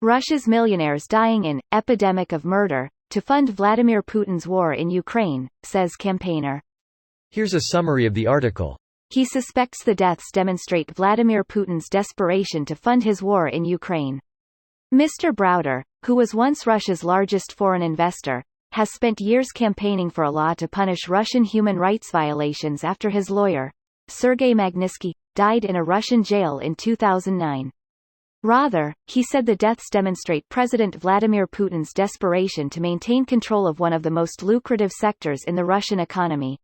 Russia's millionaires dying in epidemic of murder to fund Vladimir Putin's war in Ukraine, says campaigner. Here's a summary of the article. He suspects the deaths demonstrate Vladimir Putin's desperation to fund his war in Ukraine. Mr. Browder, who was once Russia's largest foreign investor, has spent years campaigning for a law to punish Russian human rights violations after his lawyer, Sergei Magnitsky, died in a Russian jail in 2009. Rather, he said the deaths demonstrate President Vladimir Putin's desperation to maintain control of one of the most lucrative sectors in the Russian economy.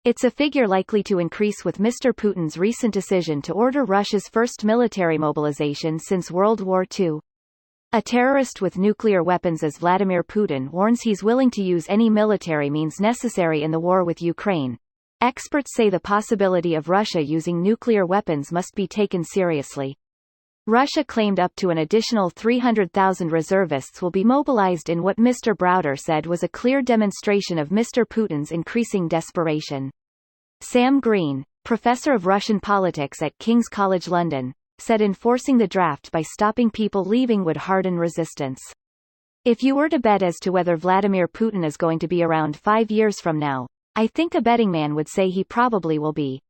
It's a figure likely to increase with Mr. Putin's recent decision to order Russia's first military mobilization since World War II. A terrorist with nuclear weapons as Vladimir Putin warns he's willing to use any military means necessary in the war with Ukraine. Experts say the possibility of Russia using nuclear weapons must be taken seriously. Russia claimed up to an additional 300,000 reservists will be mobilized in what Mr. Browder said was a clear demonstration of Mr. Putin's increasing desperation. Sam Green, professor of Russian politics at King's College London, said enforcing the draft by stopping people leaving would harden resistance. If you were to bet as to whether Vladimir Putin is going to be around 5 years from now, I think a betting man would say he probably will be.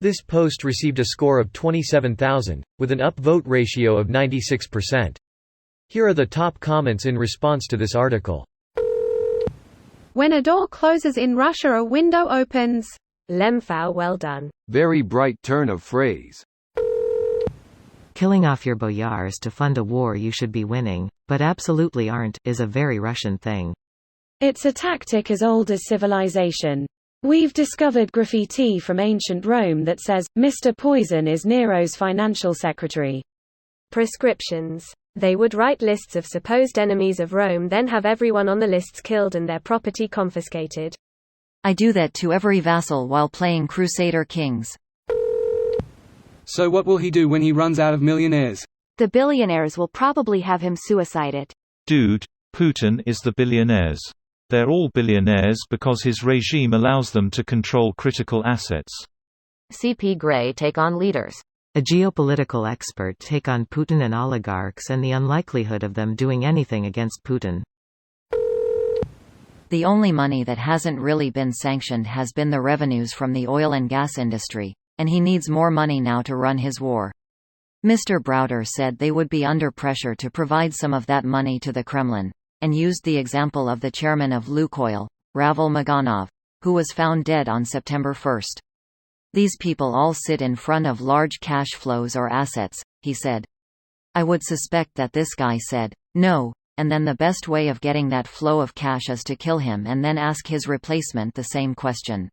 This post received a score of 27,000, with an upvote ratio of 96%. Here are the top comments in response to this article. When a door closes in Russia, a window opens. Lemfau, well done. Very bright turn of phrase. Killing off your boyars to fund a war you should be winning, but absolutely aren't, is a very Russian thing. It's a tactic as old as civilization. We've discovered graffiti from ancient Rome that says, Mr. Poison is Nero's financial secretary. Prescriptions. They would write lists of supposed enemies of Rome, then have everyone on the lists killed and their property confiscated. I do that to every vassal while playing Crusader Kings. So what will he do when he runs out of millionaires? The billionaires will probably have him suicide it. Dude, Putin is the billionaires. They're all billionaires because his regime allows them to control critical assets. CP Gray take on leaders. A geopolitical expert take on Putin and oligarchs and the unlikelihood of them doing anything against Putin. The only money that hasn't really been sanctioned has been the revenues from the oil and gas industry, and he needs more money now to run his war. Mr. Browder said they would be under pressure to provide some of that money to the Kremlin, and used the example of the chairman of Lukoil, Ravel Maganov, who was found dead on September 1. These people all sit in front of large cash flows or assets, he said. I would suspect that this guy said, no, and then the best way of getting that flow of cash is to kill him and then ask his replacement the same question.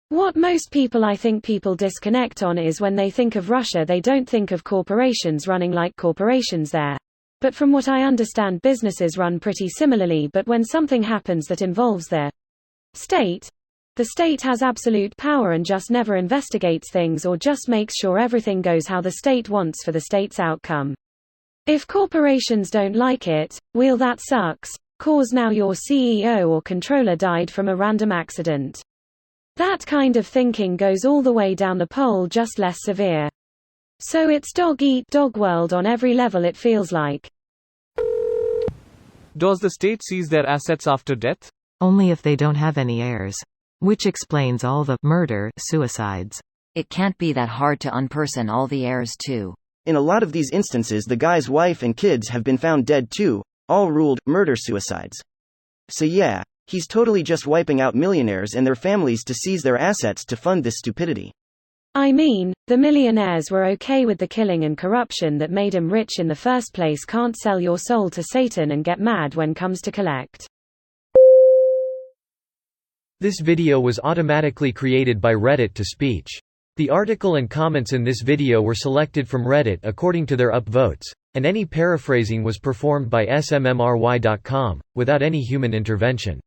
What most I think people disconnect on is when they think of Russia they don't think of corporations running like corporations there. But from what I understand, businesses run pretty similarly, but when something happens that involves the state has absolute power and just never investigates things or just makes sure everything goes how the state wants for the state's outcome. If corporations don't like it, well, that sucks, cause now your CEO or controller died from a random accident. That kind of thinking goes all the way down the pole, just less severe. So it's dog-eat-dog world on every level, it feels like. Does the state seize their assets after death? Only if they don't have any heirs. Which explains all the murder, suicides. It can't be that hard to unperson all the heirs too. In a lot of these instances the guy's wife and kids have been found dead too, all ruled murder-suicides. So yeah, he's totally just wiping out millionaires and their families to seize their assets to fund this stupidity. I mean, the millionaires were okay with the killing and corruption that made him rich in the first place. Can't sell your soul to Satan and get mad when comes to collect. This video was automatically created by Reddit to speech. The article and comments in this video were selected from Reddit according to their upvotes, and any paraphrasing was performed by smmry.com, without any human intervention.